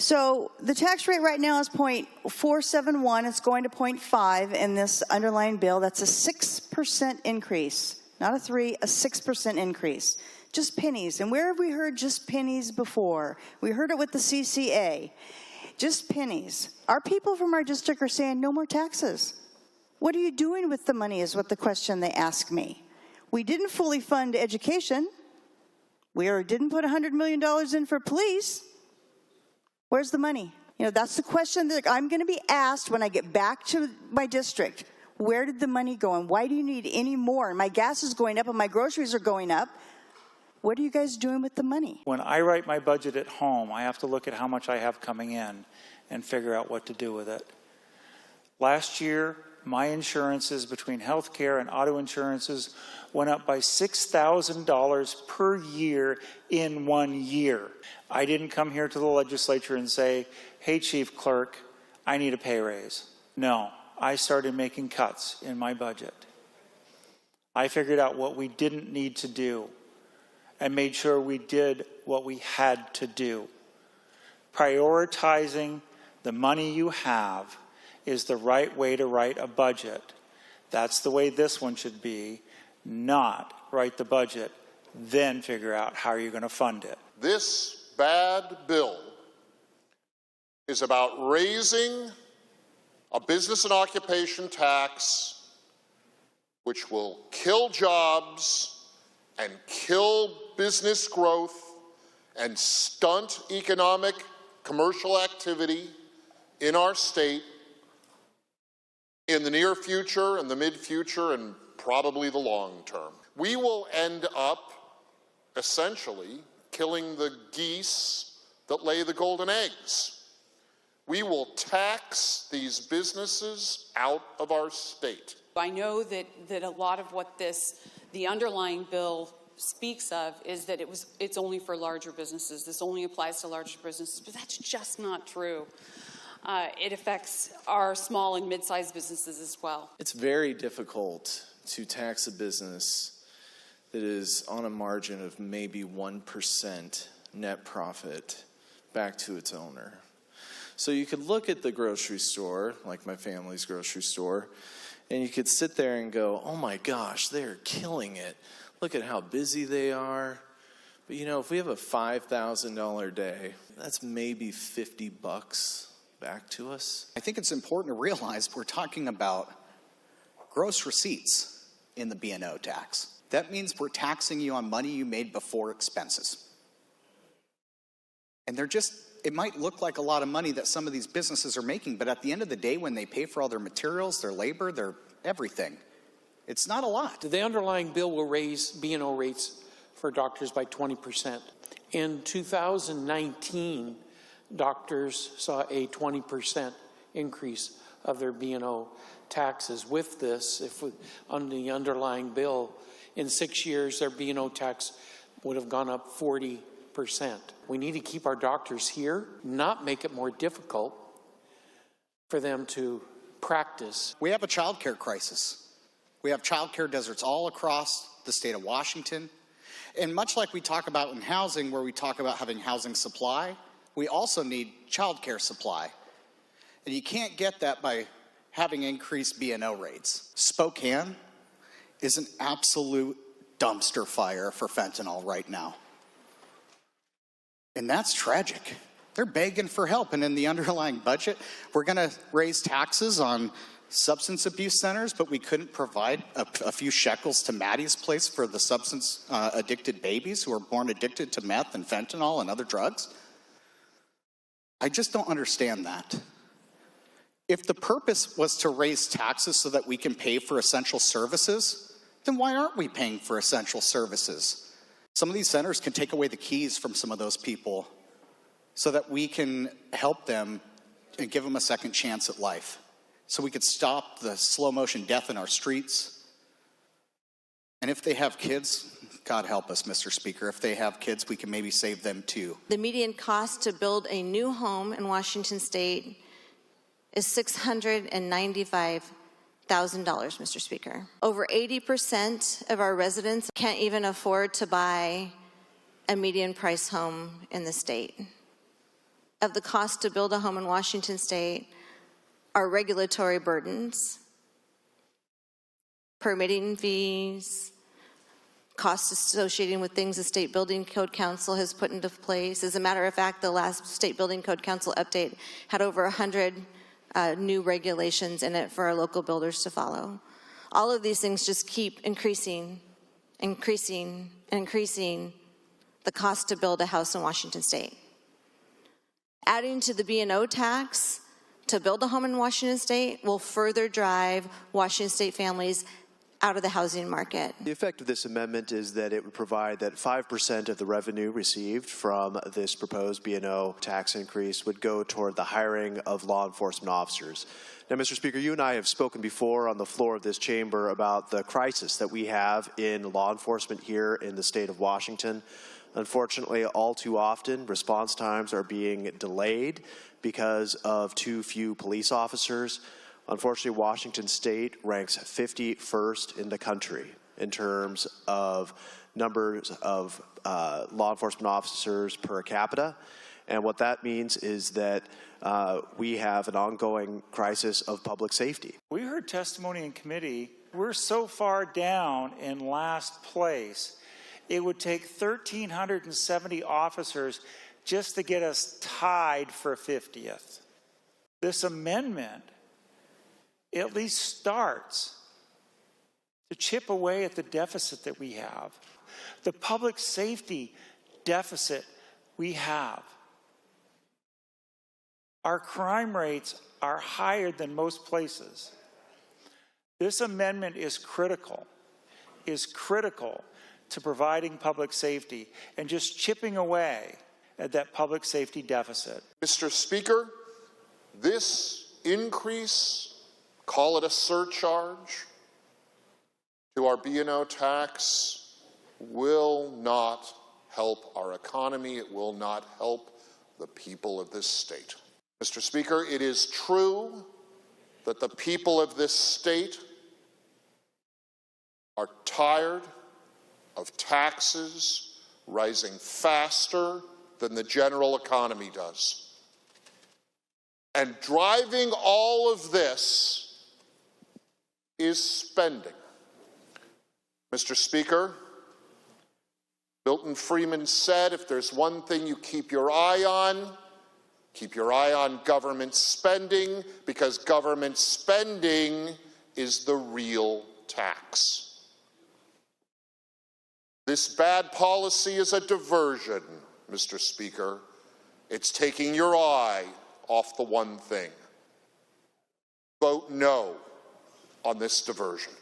So the tax rate right now is 0.471. It's going to 0.5 in this underlying bill. That's a 6% increase, not a 3, a 6% increase. Just pennies. And where have we heard just pennies before? We heard it with the CCA. Just pennies. Our people from our district are saying no more taxes. What are you doing with the money is what the question they ask me. We didn't fully fund education. We didn't put $100 million in for police. Where's the money? You know, that's the question that I'm going to be asked when I get back to my district. Where did the money go and why do you need any more? And my gas is going up and my groceries are going up. What are you guys doing with the money? When I write my budget at home, I have to look at how much I have coming in and figure out what to do with it. Last year, my insurances between health care and auto insurances went up by $6,000 per year in 1 year. I didn't come here to the legislature and say, hey, Chief Clerk, I need a pay raise. No, I started making cuts in my budget. I figured out what we didn't need to do and made sure we did what we had to do. Prioritizing the money you have is the right way to write a budget. That's the way this one should be, not write the budget, then figure out how you're going to fund it. This bad bill is about raising a business and occupation tax which will kill jobs and kill business growth and stunt economic commercial activity in our state in the near future and the mid-future and probably the long term. We will end up essentially killing the geese that lay the golden eggs. We will tax these businesses out of our state. I know that a lot of what the underlying bill speaks of is that it's only for larger businesses. This only applies to larger businesses, but that's just not true. It affects our small and mid-sized businesses as well. It's very difficult to tax a business that is on a margin of maybe 1% net profit back to its owner. So you could look at the grocery store, like my family's grocery store, and you could sit there and go, oh my gosh, they're killing it. Look at how busy they are. But you know, if we have a $5,000 day, that's maybe $50 back to us. I think it's important to realize we're talking about gross receipts in the B&O tax. That means we're taxing you on money you made before expenses. And it might look like a lot of money that some of these businesses are making, but at the end of the day, when they pay for all their materials, their labor, their everything, it's not a lot. The underlying bill will raise B&O rates for doctors by 20%. In 2019, doctors saw a 20% increase of their B&O taxes. With this, on the underlying bill, in 6 years, their B&O tax would have gone up 40%. We need to keep our doctors here, not make it more difficult for them to practice. We have a child care crisis. We have child care deserts all across the state of Washington. And much like we talk about in housing, where we talk about having housing supply, we also need child care supply. And you can't get that by having increased B&O rates. Spokane is an absolute dumpster fire for fentanyl right now. And that's tragic. They're begging for help. And in the underlying budget, we're going to raise taxes on substance abuse centers, but we couldn't provide a few shekels to Maddie's place for the substance addicted babies who are born addicted to meth and fentanyl and other drugs. I just don't understand that. If the purpose was to raise taxes so that we can pay for essential services, then why aren't we paying for essential services? Some of these centers can take away the keys from some of those people so that we can help them and give them a second chance at life. So we could stop the slow motion death in our streets. And if they have kids, God help us, Mr. Speaker, if they have kids, we can maybe save them too. The median cost to build a new home in Washington State is $695,000, Mr. Speaker. Over 80% of our residents can't even afford to buy a median price home in the state. of the cost to build a home in Washington State are regulatory burdens, permitting fees, costs associated with things the State Building Code Council has put into place. As a matter of fact, the last State Building Code Council update had over 100 new regulations in it for our local builders to follow. All of these things just keep increasing the cost to build a house in Washington State. Adding to the B&O tax to build a home in Washington State will further drive Washington State families out of the housing market. The effect of this amendment is that it would provide that 5% of the revenue received from this proposed B&O tax increase would go toward the hiring of law enforcement officers. Now, Mr. Speaker, you and I have spoken before on the floor of this chamber about the crisis that we have in law enforcement here in the state of Washington. Unfortunately, all too often, response times are being delayed because of too few police officers. Unfortunately, Washington State ranks 51st in the country in terms of numbers of law enforcement officers per capita. And what that means is that we have an ongoing crisis of public safety. We heard testimony in committee. We're so far down in last place, it would take 1,370 officers just to get us tied for 50th. This amendment at least starts to chip away at the deficit that we have, the public safety deficit we have. Our crime rates are higher than most places. This amendment is critical to providing public safety and just chipping away at that public safety deficit. Mr. Speaker, this increase, call it a surcharge, to our B&O tax will not help our economy. It will not help the people of this state. Mr. Speaker, it is true that the people of this state are tired of taxes rising faster than the general economy does. And driving all of this is spending. Mr. Speaker, Milton Friedman said, if there's one thing you keep your eye on government spending, because government spending is the real tax. This bad policy is a diversion, Mr. Speaker. It's taking your eye off the one thing. Vote no on this diversion.